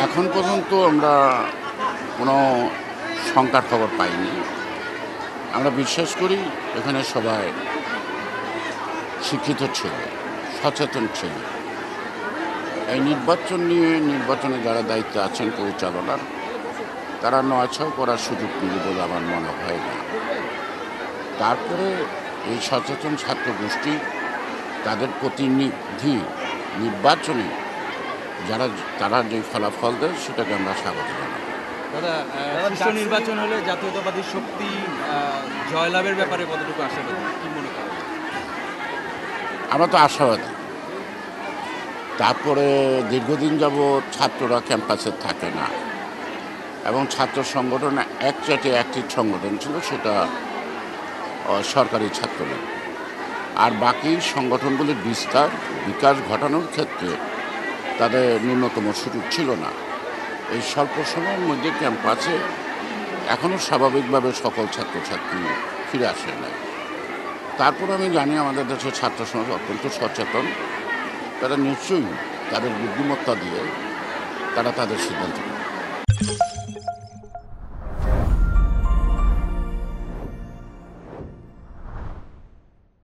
এখন পর্যন্ত আমরা কোনো শঙ্কার খবর পাইনি। আমরা বিশ্বাস করি এখানে সবাই শিক্ষিত ছিল, সচেতন ছিল। এই নির্বাচনে যারা দায়িত্বে আছেন পরিচালনার, তারা নয়ছয় করার সুযোগ নেবে বলে আমার মনে হয় না। তারপরে এই সচেতন ছাত্র গোষ্ঠী তাদের প্রতিনিধি নির্বাচনে তারা যে ফলাফল দেয় সেটাকে আমরা স্বাগত জানাই। দাদা, সুষ্ঠু নির্বাচন হলে জাতীয়তাবাদী শক্তি জয়লাভের ব্যাপারে কতটুকু আশাবাদী, কি মনে করেন? আমরা তো আশাবাদী। তারপরে দীর্ঘদিন যাবৎ ছাত্ররা ক্যাম্পাসে থাকে না এবং ছাত্র সংগঠন একটি সংগঠন ছিল, সেটা সরকারি ছাত্রলীগ। আর বাকি সংগঠনগুলির বিকাশ ঘটানোর ক্ষেত্রে তাদের ন্যূনতম সুযোগ ছিল না। এই স্বল্প সময়ের মধ্যে ক্যাম্পাসে এখনও স্বাভাবিকভাবে সকল ছাত্রছাত্রী ফিরে আসে নাই। তারপর আমি জানি আমাদের দেশের ছাত্র সমাজ অত্যন্ত সচেতন। তারা নিশ্চয়ই তাদের বুদ্ধিমত্তা দিয়ে তারা তাদের সিদ্ধান্ত নেবে।